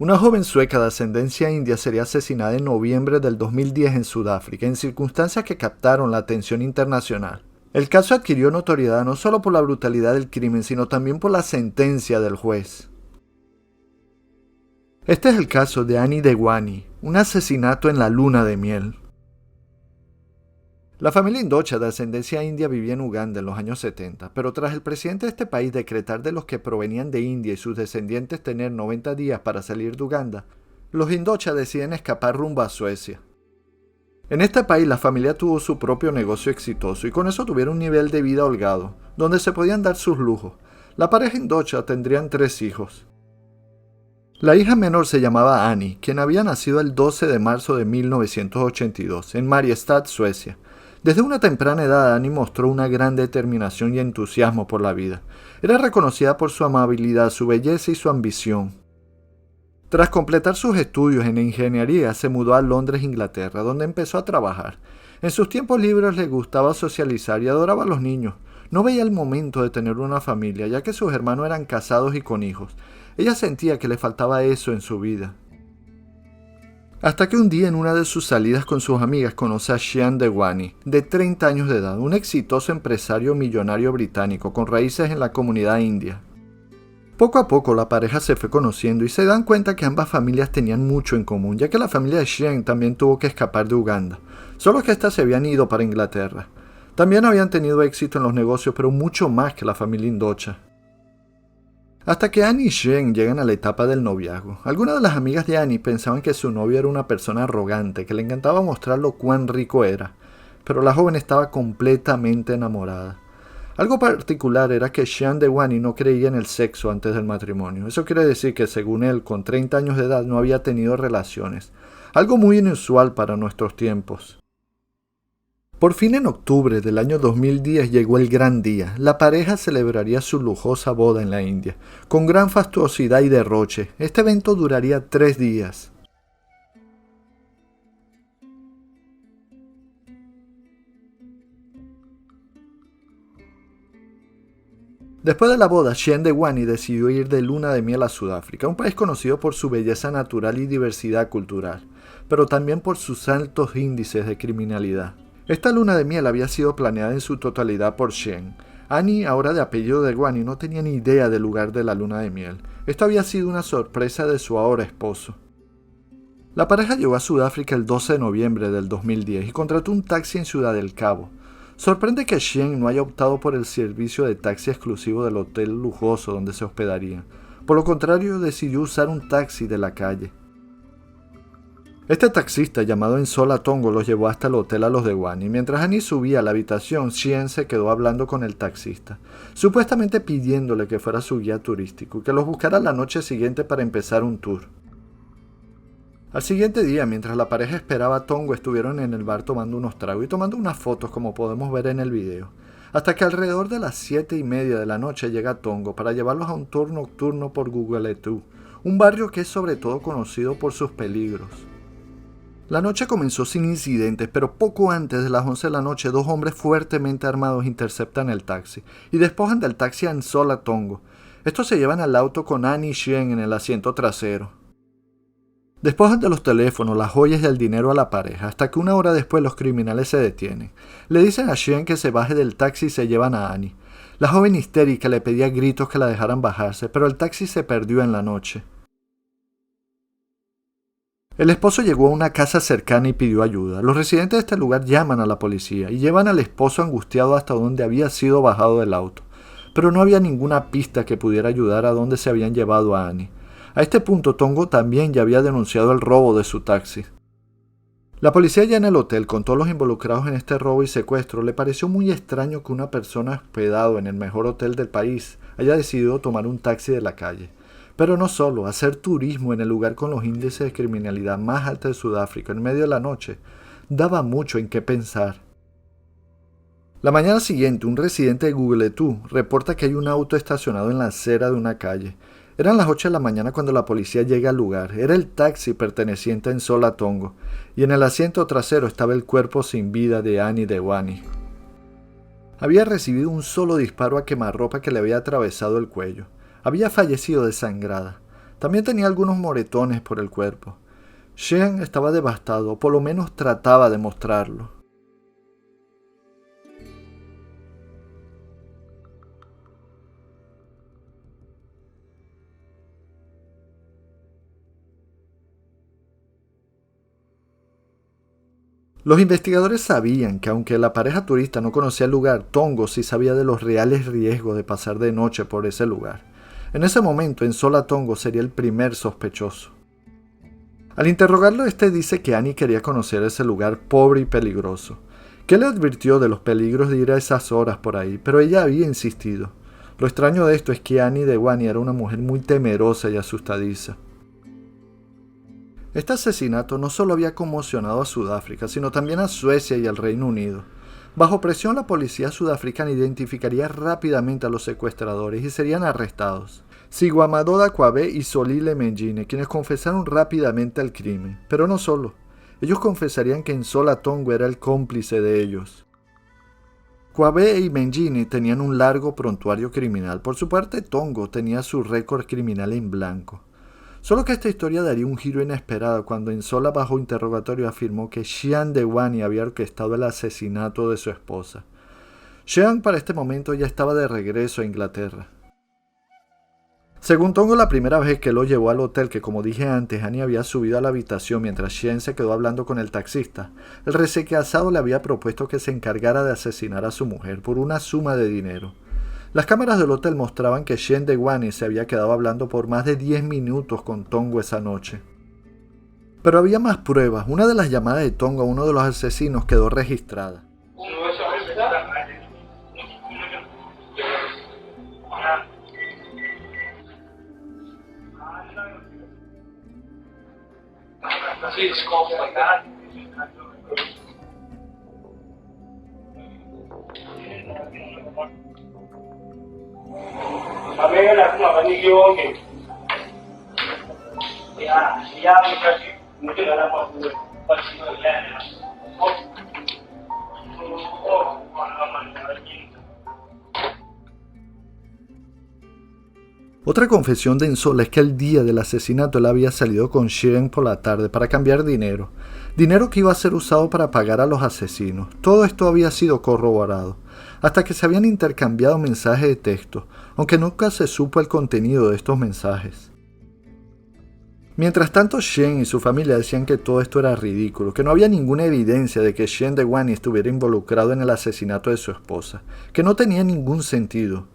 Una joven sueca de ascendencia india sería asesinada en noviembre del 2010 en Sudáfrica, en circunstancias que captaron la atención internacional. El caso adquirió notoriedad no solo por la brutalidad del crimen, sino también por la sentencia del juez. Este es el caso de Annie Dewani, un asesinato en la luna de miel. La familia Indocha de ascendencia india vivía en Uganda en los años 70, pero tras el presidente de este país decretar de los que provenían de India y sus descendientes tener 90 días para salir de Uganda, los Indocha deciden escapar rumbo a Suecia. En este país la familia tuvo su propio negocio exitoso y con eso tuvieron un nivel de vida holgado, donde se podían dar sus lujos. La pareja Indocha tendrían 3 hijos. La hija menor se llamaba Annie, quien había nacido el 12 de marzo de 1982 en Mariestad, Suecia. Desde una temprana edad, Annie mostró una gran determinación y entusiasmo por la vida. Era reconocida por su amabilidad, su belleza y su ambición. Tras completar sus estudios en ingeniería, se mudó a Londres, Inglaterra, donde empezó a trabajar. En sus tiempos libres le gustaba socializar y adoraba a los niños. No veía el momento de tener una familia, ya que sus hermanos eran casados y con hijos. Ella sentía que le faltaba eso en su vida. Hasta que un día en una de sus salidas con sus amigas conoce a Sean Dewani, de 30 años de edad, un exitoso empresario millonario británico con raíces en la comunidad india. Poco a poco la pareja se fue conociendo y se dan cuenta que ambas familias tenían mucho en común, ya que la familia de Sean también tuvo que escapar de Uganda, solo que éstas se habían ido para Inglaterra. También habían tenido éxito en los negocios, pero mucho más que la familia Indocha. Hasta que Annie y Sean llegan a la etapa del noviazgo. Algunas de las amigas de Annie pensaban que su novio era una persona arrogante, que le encantaba mostrar lo cuán rico era, pero la joven estaba completamente enamorada. Algo particular era que Sean Dewani no creía en el sexo antes del matrimonio. Eso quiere decir que, según él, con 30 años de edad no había tenido relaciones, algo muy inusual para nuestros tiempos. Por fin en octubre del año 2010 llegó el gran día. La pareja celebraría su lujosa boda en la India, con gran fastuosidad y derroche. Este evento duraría 3 días. Después de la boda, Sean Dewani decidió ir de luna de miel a Sudáfrica, un país conocido por su belleza natural y diversidad cultural, pero también por sus altos índices de criminalidad. Esta luna de miel había sido planeada en su totalidad por Sean. Annie, ahora de apellido Dewani, no tenía ni idea del lugar de la luna de miel. Esto había sido una sorpresa de su ahora esposo. La pareja llegó a Sudáfrica el 12 de noviembre del 2010 y contrató un taxi en Ciudad del Cabo. Sorprende que Sean no haya optado por el servicio de taxi exclusivo del hotel lujoso donde se hospedaría. Por lo contrario, decidió usar un taxi de la calle. Este taxista, llamado Ensola Tongo, los llevó hasta el hotel a los Dewani. Mientras Annie subía a la habitación, Sean se quedó hablando con el taxista, supuestamente pidiéndole que fuera su guía turístico y que los buscara la noche siguiente para empezar un tour. Al siguiente día, mientras la pareja esperaba a Tongo, estuvieron en el bar tomando unos tragos y tomando unas fotos, como podemos ver en el video, hasta que alrededor de las 7:30 de la noche llega Tongo para llevarlos a un tour nocturno por Guguletu, un barrio que es sobre todo conocido por sus peligros. La noche comenzó sin incidentes, pero poco antes de las 11 de la noche, 2 hombres fuertemente armados interceptan el taxi y despojan del taxi a Ensola Tongo. Estos se llevan al auto con Annie y Sean en el asiento trasero. Despojan de los teléfonos, las joyas y el dinero a la pareja, hasta que 1 hora después los criminales se detienen. Le dicen a Sean que se baje del taxi y se llevan a Annie. La joven histérica le pedía a gritos que la dejaran bajarse, pero el taxi se perdió en la noche. El esposo llegó a una casa cercana y pidió ayuda. Los residentes de este lugar llaman a la policía y llevan al esposo angustiado hasta donde había sido bajado del auto. Pero no había ninguna pista que pudiera ayudar a dónde se habían llevado a Annie. A este punto, Tongo también ya había denunciado el robo de su taxi. La policía ya en el hotel, con todos los involucrados en este robo y secuestro, le pareció muy extraño que una persona hospedado en el mejor hotel del país haya decidido tomar un taxi de la calle. Pero no solo, hacer turismo en el lugar con los índices de criminalidad más altos de Sudáfrica en medio de la noche daba mucho en qué pensar. La mañana siguiente, un residente de Guguletu reporta que hay un auto estacionado en la acera de una calle. Eran las 8 de la mañana cuando la policía llega al lugar. Era el taxi perteneciente a Ensola Tongo, y en el asiento trasero estaba el cuerpo sin vida de Annie Dewani. Había recibido un solo disparo a quemarropa que le había atravesado el cuello. Había fallecido desangrada. También tenía algunos moretones por el cuerpo. Xian estaba devastado, o por lo menos trataba de mostrarlo. Los investigadores sabían que aunque la pareja turista no conocía el lugar, Tongo sí sabía de los reales riesgos de pasar de noche por ese lugar. En ese momento, Ensola Tongo sería el primer sospechoso. Al interrogarlo, este dice que Annie quería conocer ese lugar pobre y peligroso, que le advirtió de los peligros de ir a esas horas por ahí, pero ella había insistido. Lo extraño de esto es que Annie Dewani era una mujer muy temerosa y asustadiza. Este asesinato no solo había conmocionado a Sudáfrica, sino también a Suecia y al Reino Unido. Bajo presión, la policía sudafricana identificaría rápidamente a los secuestradores y serían arrestados. Siguamadoda Quabe y Solile Mengine, quienes confesaron rápidamente el crimen. Pero no solo. Ellos confesarían que Ensola Tongo era el cómplice de ellos. Quabe y Mengine tenían un largo prontuario criminal. Por su parte, Tongo tenía su récord criminal en blanco. Solo que esta historia daría un giro inesperado cuando Ensola bajo interrogatorio afirmó que Xian Dewani había orquestado el asesinato de su esposa. Xian para este momento ya estaba de regreso a Inglaterra. Según Tongo, la primera vez que lo llevó al hotel, que como dije antes, Annie había subido a la habitación mientras Xian se quedó hablando con el taxista, el recién casado le había propuesto que se encargara de asesinar a su mujer por una suma de dinero. Las cámaras del hotel mostraban que Xian Dewani se había quedado hablando por más de 10 minutos con Tongo esa noche. Pero había más pruebas. Una de las llamadas de Tongo a uno de los asesinos quedó registrada. Otra confesión de Ensola es que el día del asesinato él había salido con Xian por la tarde para cambiar dinero que iba a ser usado para pagar a los asesinos. Todo esto había sido corroborado, hasta que se habían intercambiado mensajes de texto, aunque nunca se supo el contenido de estos mensajes. Mientras tanto, Xian y su familia decían que todo esto era ridículo, que no había ninguna evidencia de que Xian Dewani estuviera involucrado en el asesinato de su esposa, que no tenía ningún sentido,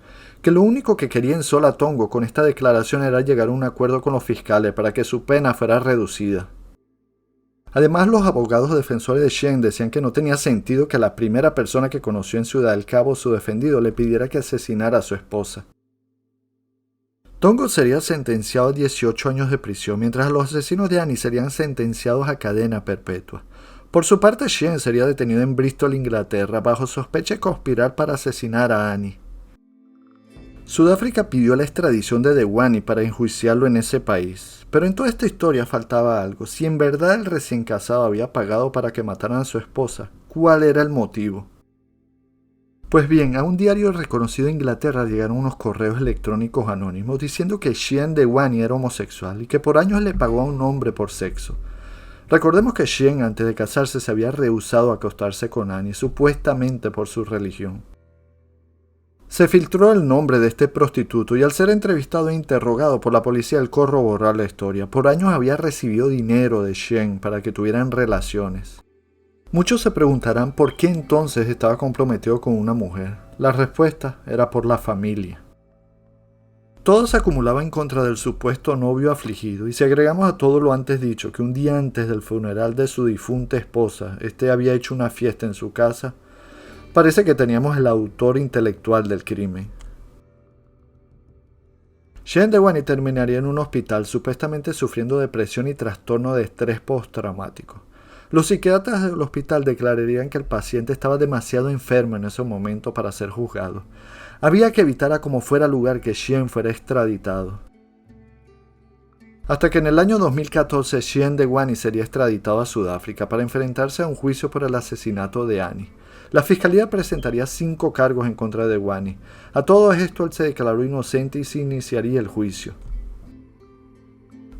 que lo único que quería Ensola Tongo con esta declaración era llegar a un acuerdo con los fiscales para que su pena fuera reducida. Además, los abogados defensores de Xian decían que no tenía sentido que la primera persona que conoció en Ciudad del Cabo, su defendido, le pidiera que asesinara a su esposa. Tongo sería sentenciado a 18 años de prisión, mientras los asesinos de Annie serían sentenciados a cadena perpetua. Por su parte, Xian sería detenido en Bristol, Inglaterra, bajo sospecha de conspirar para asesinar a Annie. Sudáfrica pidió la extradición de Dewani para enjuiciarlo en ese país, pero en toda esta historia faltaba algo. Si en verdad el recién casado había pagado para que mataran a su esposa, ¿cuál era el motivo? Pues bien, a un diario reconocido en Inglaterra llegaron unos correos electrónicos anónimos diciendo que Xian Dewani era homosexual y que por años le pagó a un hombre por sexo. Recordemos que Xian antes de casarse se había rehusado a acostarse con Annie, supuestamente por su religión. Se filtró el nombre de este prostituto y al ser entrevistado e interrogado por la policía él corroboró la historia. Por años había recibido dinero de Xian para que tuvieran relaciones. Muchos se preguntarán por qué entonces estaba comprometido con una mujer. La respuesta era por la familia. Todo se acumulaba en contra del supuesto novio afligido, y si agregamos a todo lo antes dicho que un día antes del funeral de su difunta esposa, este había hecho una fiesta en su casa, parece que teníamos el autor intelectual del crimen. Xian Dewani terminaría en un hospital supuestamente sufriendo depresión y trastorno de estrés postraumático. Los psiquiatras del hospital declararían que el paciente estaba demasiado enfermo en ese momento para ser juzgado. Había que evitar a como fuera lugar que Xian fuera extraditado. Hasta que en el año 2014 Xian Dewani sería extraditado a Sudáfrica para enfrentarse a un juicio por el asesinato de Annie. La fiscalía presentaría 5 cargos en contra de Dewani. A todo esto él se declaró inocente y se iniciaría el juicio.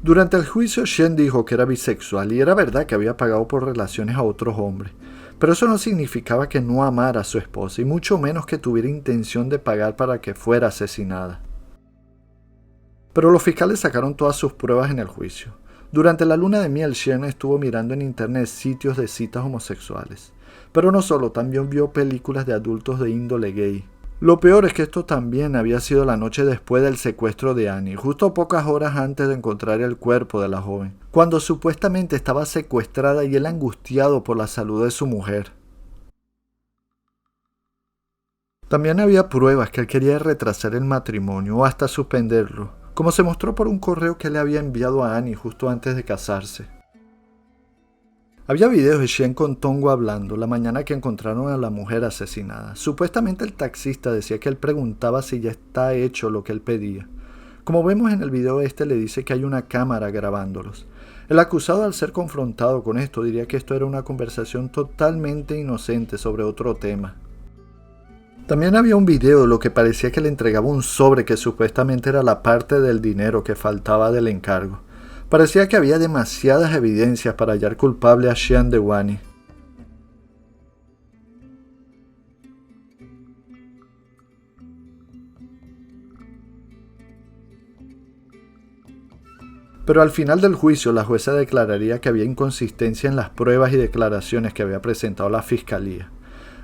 Durante el juicio, Shen dijo que era bisexual y era verdad que había pagado por relaciones a otros hombres, pero eso no significaba que no amara a su esposa y mucho menos que tuviera intención de pagar para que fuera asesinada. Pero los fiscales sacaron todas sus pruebas en el juicio. Durante la luna de miel, Shen estuvo mirando en internet sitios de citas homosexuales. Pero no solo, también vio películas de adultos de índole gay. Lo peor es que esto también había sido la noche después del secuestro de Annie, justo pocas horas antes de encontrar el cuerpo de la joven, cuando supuestamente estaba secuestrada y él angustiado por la salud de su mujer. También había pruebas que él quería retrasar el matrimonio o hasta suspenderlo, como se mostró por un correo que le había enviado a Annie justo antes de casarse. Había videos de Shen con Tongo hablando la mañana que encontraron a la mujer asesinada. Supuestamente el taxista decía que él preguntaba si ya está hecho lo que él pedía. Como vemos en el video, le dice que hay una cámara grabándolos. El acusado, al ser confrontado con esto, diría que esto era una conversación totalmente inocente sobre otro tema. También había un video de lo que parecía que le entregaba un sobre que supuestamente era la parte del dinero que faltaba del encargo. Parecía que había demasiadas evidencias para hallar culpable a Xian Dewani. Pero al final del juicio, la jueza declararía que había inconsistencia en las pruebas y declaraciones que había presentado la fiscalía.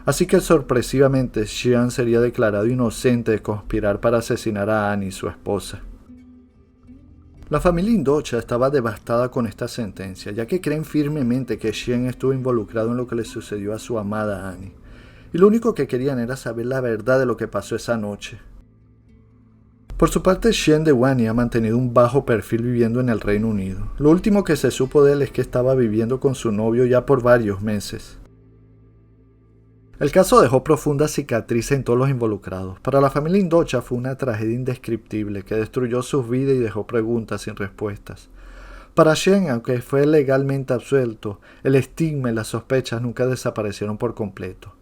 Así que sorpresivamente, Xian sería declarado inocente de conspirar para asesinar a Annie, su esposa. La familia Indocha estaba devastada con esta sentencia, ya que creen firmemente que Xian estuvo involucrado en lo que le sucedió a su amada Annie, y lo único que querían era saber la verdad de lo que pasó esa noche. Por su parte, Xian Dewani ha mantenido un bajo perfil viviendo en el Reino Unido. Lo último que se supo de él es que estaba viviendo con su novio ya por varios meses. El caso dejó profundas cicatrices en todos los involucrados. Para la familia Indocha fue una tragedia indescriptible que destruyó sus vidas y dejó preguntas sin respuestas. Para Shen, aunque fue legalmente absuelto, el estigma y las sospechas nunca desaparecieron por completo.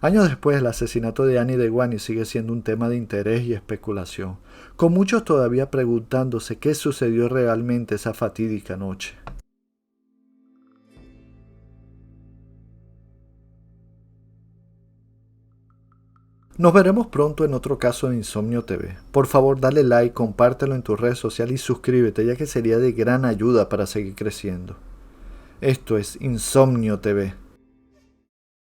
Años después, el asesinato de Annie Dewani sigue siendo un tema de interés y especulación, con muchos todavía preguntándose qué sucedió realmente esa fatídica noche. Nos veremos pronto en otro caso de Insomnio TV. Por favor, dale like, compártelo en tus redes sociales y suscríbete, ya que sería de gran ayuda para seguir creciendo. Esto es Insomnio TV.